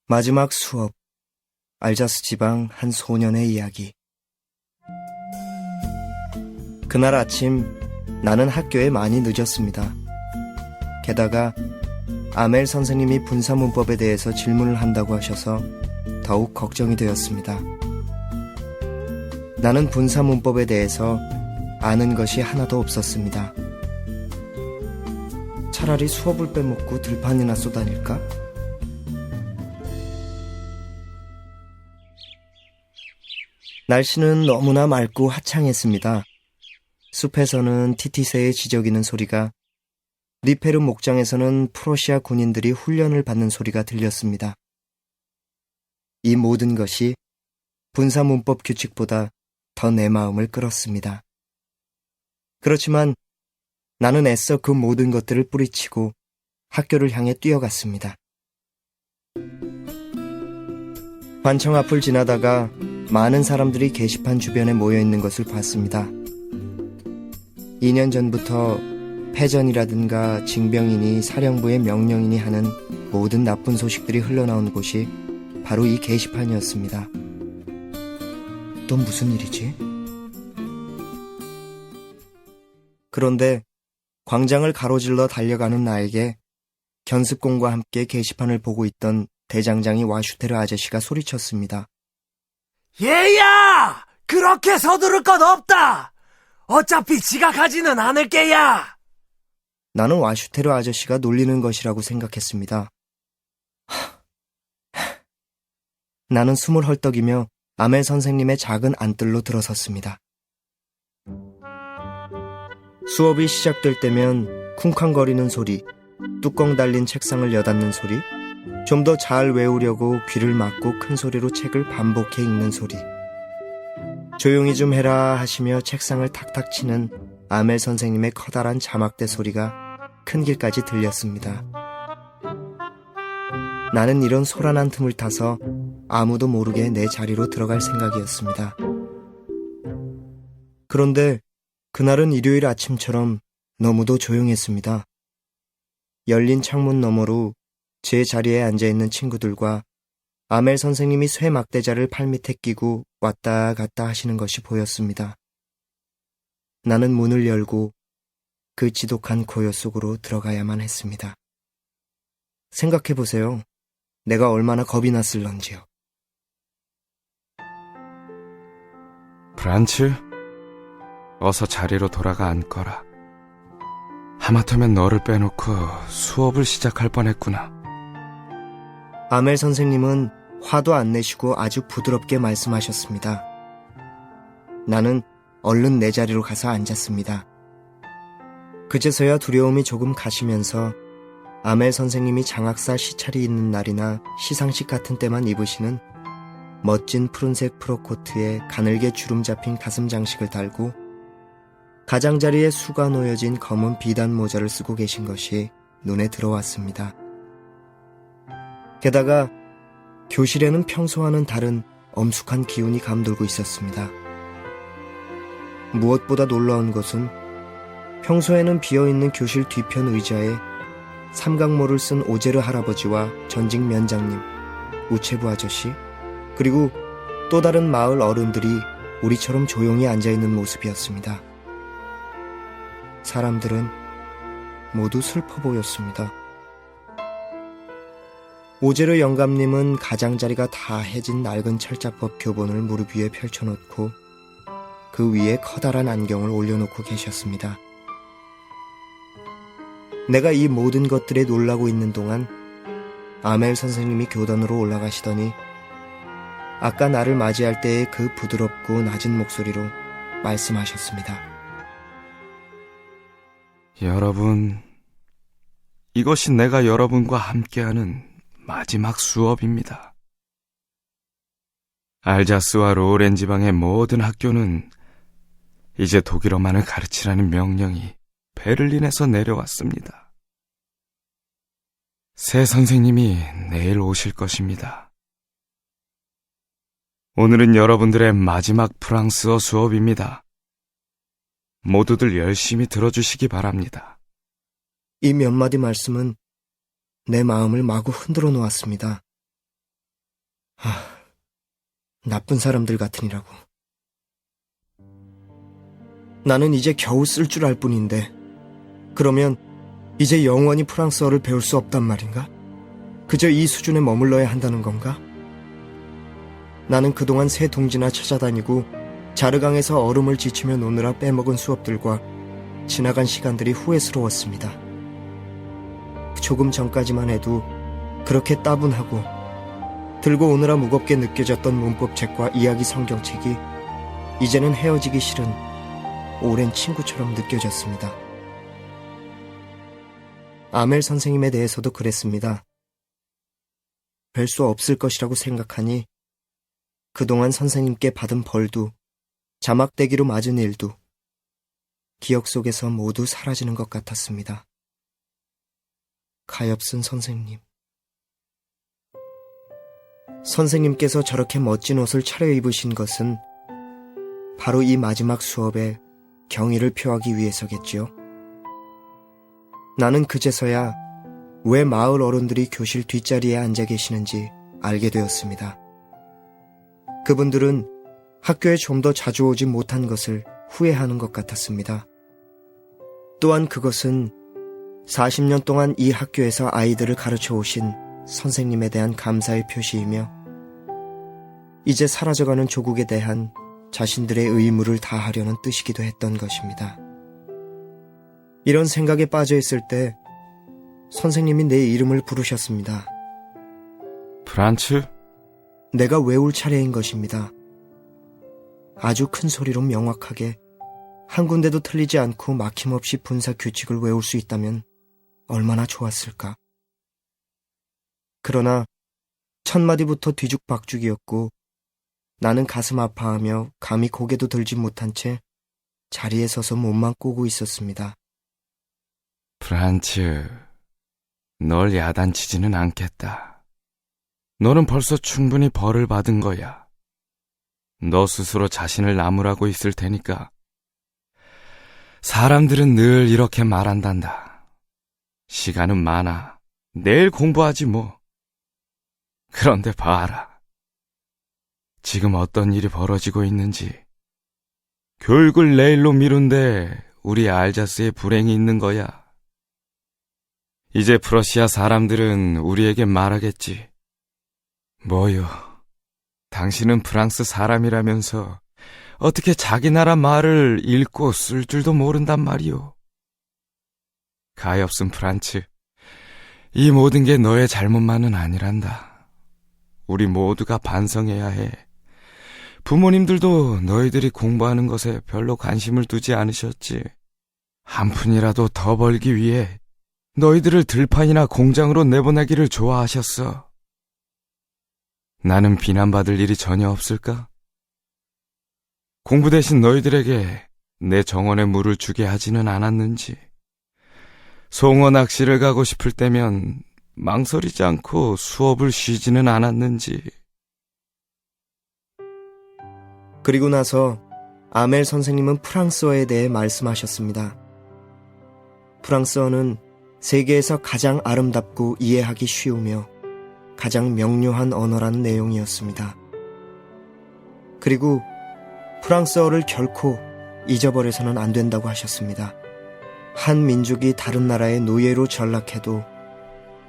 마지막 수업, 알자스 지방 한 소년의 이야기. 그날 아침 나는 학교에 많이 늦었습니다. 게다가 아멜 선생님이 분사문법에 대해서 질문을 한다고 하셔서 더욱 걱정이 되었습니다. 나는 분사문법에 대해서 아는 것이 하나도 없었습니다. 차라리 수업을 빼먹고 들판이나 쏘다닐까? 날씨는 너무나 맑고 화창했습니다. 숲에서는 티티새의 지저귀는 소리가, 리페르 목장에서는 프로시아 군인들이 훈련을 받는 소리가 들렸습니다. 이 모든 것이 분사문법 규칙보다 더 내 마음을 끌었습니다. 그렇지만 나는 애써 그 모든 것들을 뿌리치고 학교를 향해 뛰어갔습니다. 관청 앞을 지나다가 많은 사람들이 게시판 주변에 모여있는 것을 봤습니다. 2년 전부터 패전이라든가 징병이니 사령부의 명령이니 하는 모든 나쁜 소식들이 흘러나온 곳이 바로 이 게시판이었습니다. 또 무슨 일이지? 그런데 광장을 가로질러 달려가는 나에게 견습공과 함께 게시판을 보고 있던 대장장이 와슈테르 아저씨가 소리쳤습니다. 얘야! 그렇게 서두를 건 없다! 어차피 지각하지는 않을 게야! 나는 와슈테르 아저씨가 놀리는 것이라고 생각했습니다. 나는 숨을 헐떡이며 아멜 선생님의 작은 안뜰로 들어섰습니다. 수업이 시작될 때면 쿵쾅거리는 소리, 뚜껑 달린 책상을 여닫는 소리, 좀 더 잘 외우려고 귀를 막고 큰 소리로 책을 반복해 읽는 소리, 조용히 좀 해라 하시며 책상을 탁탁 치는 아멜 선생님의 커다란 자막대 소리가 큰 길까지 들렸습니다. 나는 이런 소란한 틈을 타서 아무도 모르게 내 자리로 들어갈 생각이었습니다. 그런데 그날은 일요일 아침처럼 너무도 조용했습니다. 열린 창문 너머로 제 자리에 앉아있는 친구들과 아멜 선생님이 쇠 막대자를 팔밑에 끼고 왔다 갔다 하시는 것이 보였습니다. 나는 문을 열고 그 지독한 고요 속으로 들어가야만 했습니다. 생각해보세요. 내가 얼마나 겁이 났을런지요. 브란츠, 어서 자리로 돌아가 앉거라. 하마터면 너를 빼놓고 수업을 시작할 뻔했구나. 아멜 선생님은 화도 안 내시고 아주 부드럽게 말씀하셨습니다. 나는 얼른 내 자리로 가서 앉았습니다. 그제서야 두려움이 조금 가시면서 아멜 선생님이 장학사 시찰이 있는 날이나 시상식 같은 때만 입으시는 멋진 푸른색 프로코트에 가늘게 주름 잡힌 가슴 장식을 달고 가장자리에 수가 놓여진 검은 비단 모자를 쓰고 계신 것이 눈에 들어왔습니다. 게다가 교실에는 평소와는 다른 엄숙한 기운이 감돌고 있었습니다. 무엇보다 놀라운 것은 평소에는 비어있는 교실 뒤편 의자에 삼각모를 쓴 오제르 할아버지와 전직 면장님, 우체부 아저씨, 그리고 또 다른 마을 어른들이 우리처럼 조용히 앉아있는 모습이었습니다. 사람들은 모두 슬퍼 보였습니다. 오제르 영감님은 가장자리가 다 해진 낡은 철자법 교본을 무릎 위에 펼쳐놓고 그 위에 커다란 안경을 올려놓고 계셨습니다. 내가 이 모든 것들에 놀라고 있는 동안 아멜 선생님이 교단으로 올라가시더니 아까 나를 맞이할 때의 그 부드럽고 낮은 목소리로 말씀하셨습니다. 여러분, 이것이 내가 여러분과 함께하는 마지막 수업입니다. 알자스와 로렌 지방의 모든 학교는 이제 독일어만을 가르치라는 명령이 베를린에서 내려왔습니다. 새 선생님이 내일 오실 것입니다. 오늘은 여러분들의 마지막 프랑스어 수업입니다. 모두들 열심히 들어주시기 바랍니다. 이 몇 마디 말씀은 내 마음을 마구 흔들어 놓았습니다. 나쁜 사람들 같으니라고. 나는 이제 겨우 쓸 줄 알 뿐인데, 그러면 이제 영원히 프랑스어를 배울 수 없단 말인가? 그저 이 수준에 머물러야 한다는 건가? 나는 그동안 새 동지나 찾아다니고 자르강에서 얼음을 지치며 노느라 빼먹은 수업들과 지나간 시간들이 후회스러웠습니다. 조금 전까지만 해도 그렇게 따분하고 들고 오느라 무겁게 느껴졌던 문법책과 이야기 성경책이 이제는 헤어지기 싫은 오랜 친구처럼 느껴졌습니다. 아멜 선생님에 대해서도 그랬습니다. 뵐 수 없을 것이라고 생각하니 그동안 선생님께 받은 벌도 자막대기로 맞은 일도 기억 속에서 모두 사라지는 것 같았습니다. 가엾은 선생님. 선생님께서 저렇게 멋진 옷을 차려입으신 것은 바로 이 마지막 수업에 경의를 표하기 위해서겠지요. 나는 그제서야 왜 마을 어른들이 교실 뒷자리에 앉아 계시는지 알게 되었습니다. 그분들은 학교에 좀 더 자주 오지 못한 것을 후회하는 것 같았습니다. 또한 그것은 40년 동안 이 학교에서 아이들을 가르쳐 오신 선생님에 대한 감사의 표시이며 이제 사라져가는 조국에 대한 자신들의 의무를 다하려는 뜻이기도 했던 것입니다. 이런 생각에 빠져 있을 때 선생님이 내 이름을 부르셨습니다. 프란츠? 내가 외울 차례인 것입니다. 아주 큰 소리로 명확하게 한 군데도 틀리지 않고 막힘없이 분사 규칙을 외울 수 있다면 얼마나 좋았을까. 그러나 첫 마디부터 뒤죽박죽이었고 나는 가슴 아파하며 감히 고개도 들지 못한 채 자리에 서서 몸만 꼬고 있었습니다. 프란츠, 널 야단치지는 않겠다. 너는 벌써 충분히 벌을 받은 거야. 너 스스로 자신을 나무라고 있을 테니까. 사람들은 늘 이렇게 말한단다. 시간은 많아. 내일 공부하지 뭐. 그런데 봐라. 지금 어떤 일이 벌어지고 있는지. 교육을 내일로 미룬데 우리 알자스에 불행이 있는 거야. 이제 프러시아 사람들은 우리에게 말하겠지. 뭐요? 당신은 프랑스 사람이라면서 어떻게 자기 나라 말을 읽고 쓸 줄도 모른단 말이오. 가엾은 프란츠, 이 모든 게 너의 잘못만은 아니란다. 우리 모두가 반성해야 해. 부모님들도 너희들이 공부하는 것에 별로 관심을 두지 않으셨지. 한 푼이라도 더 벌기 위해 너희들을 들판이나 공장으로 내보내기를 좋아하셨어. 나는 비난받을 일이 전혀 없을까? 공부 대신 너희들에게 내 정원에 물을 주게 하지는 않았는지, 송어 낚시를 가고 싶을 때면 망설이지 않고 수업을 쉬지는 않았는지. 그리고 나서 아멜 선생님은 프랑스어에 대해 말씀하셨습니다. 프랑스어는 세계에서 가장 아름답고 이해하기 쉬우며 가장 명료한 언어라는 내용이었습니다. 그리고 프랑스어를 결코 잊어버려서는 안 된다고 하셨습니다. 한 민족이 다른 나라의 노예로 전락해도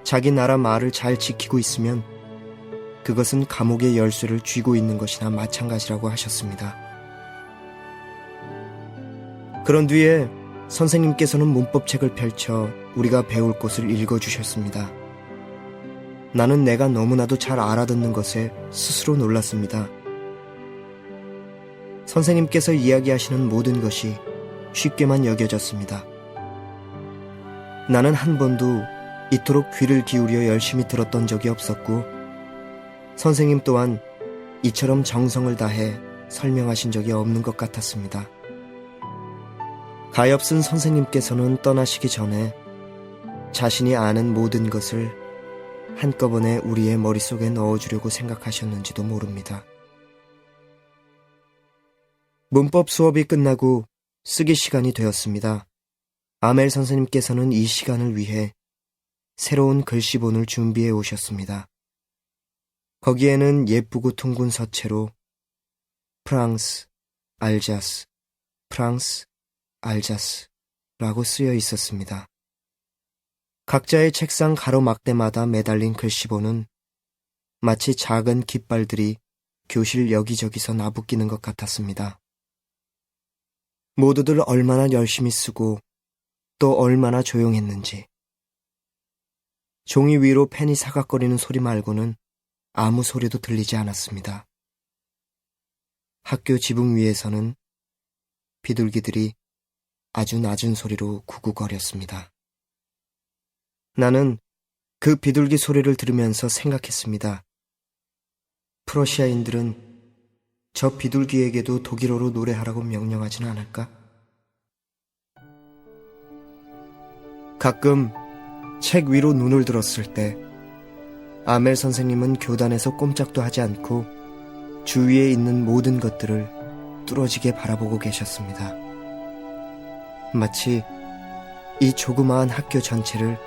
자기 나라 말을 잘 지키고 있으면 그것은 감옥의 열쇠를 쥐고 있는 것이나 마찬가지라고 하셨습니다. 그런 뒤에 선생님께서는 문법책을 펼쳐 우리가 배울 것을 읽어주셨습니다. 나는 내가 너무나도 잘 알아듣는 것에 스스로 놀랐습니다. 선생님께서 이야기하시는 모든 것이 쉽게만 여겨졌습니다. 나는 한 번도 이토록 귀를 기울여 열심히 들었던 적이 없었고 선생님 또한 이처럼 정성을 다해 설명하신 적이 없는 것 같았습니다. 가엾은 선생님께서는 떠나시기 전에 자신이 아는 모든 것을 한꺼번에 우리의 머릿속에 넣어주려고 생각하셨는지도 모릅니다. 문법 수업이 끝나고 쓰기 시간이 되었습니다. 아멜 선생님께서는 이 시간을 위해 새로운 글씨본을 준비해 오셨습니다. 거기에는 예쁘고 둥근 서체로 프랑스, 알자스, 프랑스, 알자스라고 쓰여 있었습니다. 각자의 책상 가로막대마다 매달린 글씨보는 마치 작은 깃발들이 교실 여기저기서 나부끼는 것 같았습니다. 모두들 얼마나 열심히 쓰고 또 얼마나 조용했는지. 종이 위로 펜이 사각거리는 소리 말고는 아무 소리도 들리지 않았습니다. 학교 지붕 위에서는 비둘기들이 아주 낮은 소리로 구구거렸습니다. 나는 그 비둘기 소리를 들으면서 생각했습니다. 프러시아인들은 저 비둘기에게도 독일어로 노래하라고 명령하지는 않을까? 가끔 책 위로 눈을 들었을 때 아멜 선생님은 교단에서 꼼짝도 하지 않고 주위에 있는 모든 것들을 뚫어지게 바라보고 계셨습니다. 마치 이 조그마한 학교 전체를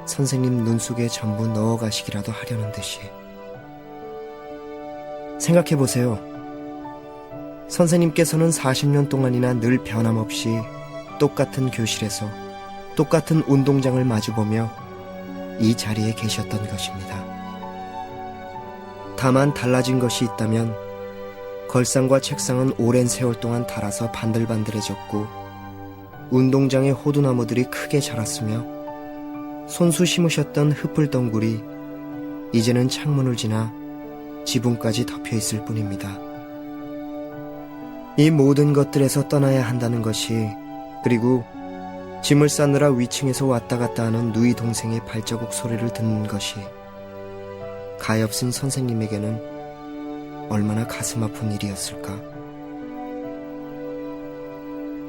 선생님 눈 속에 전부 넣어가시기라도 하려는 듯이. 생각해보세요. 선생님께서는 40년 동안이나 늘 변함없이 똑같은 교실에서 똑같은 운동장을 마주보며 이 자리에 계셨던 것입니다. 다만 달라진 것이 있다면 걸상과 책상은 오랜 세월 동안 닳아서 반들반들해졌고 운동장의 호두나무들이 크게 자랐으며 손수 심으셨던 흙불덩굴이 이제는 창문을 지나 지붕까지 덮여 있을 뿐입니다. 이 모든 것들에서 떠나야 한다는 것이, 그리고 짐을 싸느라 위층에서 왔다 갔다 하는 누이 동생의 발자국 소리를 듣는 것이 가엾은 선생님에게는 얼마나 가슴 아픈 일이었을까.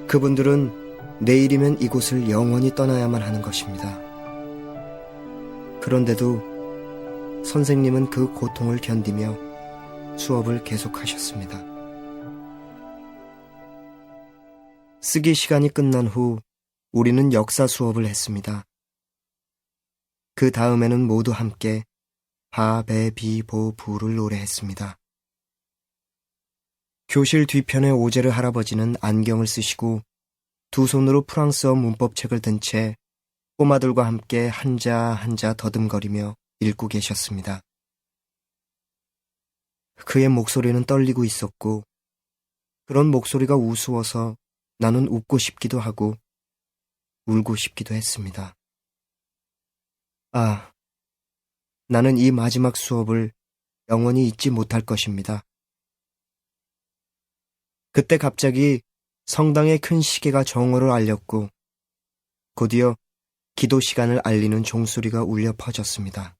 그분들은 내일이면 이곳을 영원히 떠나야만 하는 것입니다. 그런데도 선생님은 그 고통을 견디며 수업을 계속하셨습니다. 쓰기 시간이 끝난 후 우리는 역사 수업을 했습니다. 그 다음에는 모두 함께 바, 배, 비, 보, 부를 노래했습니다. 교실 뒤편의 오제르 할아버지는 안경을 쓰시고 두 손으로 프랑스어 문법책을 든 채 꼬마들과 함께 한자 한자 더듬거리며 읽고 계셨습니다. 그의 목소리는 떨리고 있었고 그런 목소리가 우스워서 나는 웃고 싶기도 하고 울고 싶기도 했습니다. 아, 나는 이 마지막 수업을 영원히 잊지 못할 것입니다. 그때 갑자기 성당의 큰 시계가 정오를 알렸고 곧이어 기도 시간을 알리는 종소리가 울려 퍼졌습니다.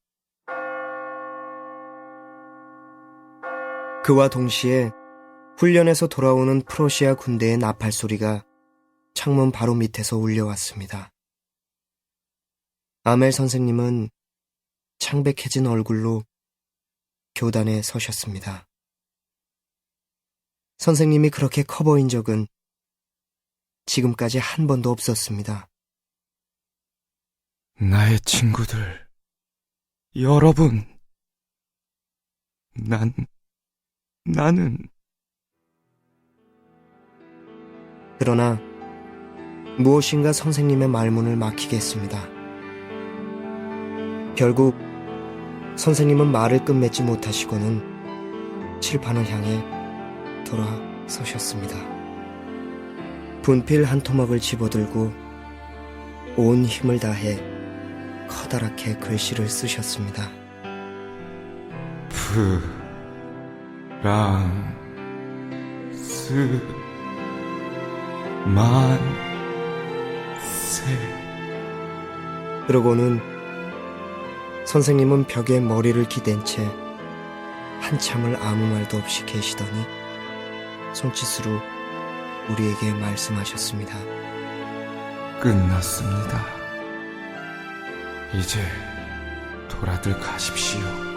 그와 동시에 훈련에서 돌아오는 프로시아 군대의 나팔 소리가 창문 바로 밑에서 울려왔습니다. 아멜 선생님은 창백해진 얼굴로 교단에 서셨습니다. 선생님이 그렇게 커 보인 적은 지금까지 한 번도 없었습니다. 나의 친구들, 여러분, 나는 그러나 무엇인가 선생님의 말문을 막히게 했습니다. 결국 선생님은 말을 끝맺지 못하시고는 칠판을 향해 돌아서셨습니다. 분필 한 토막을 집어들고 온 힘을 다해 커다랗게 글씨를 쓰셨습니다. 그러고는 선생님은 벽에 머리를 기댄 채 한참을 아무 말도 없이 계시더니 손짓으로 우리에게 말씀하셨습니다. 끝났습니다. 이제 돌아들 가십시오.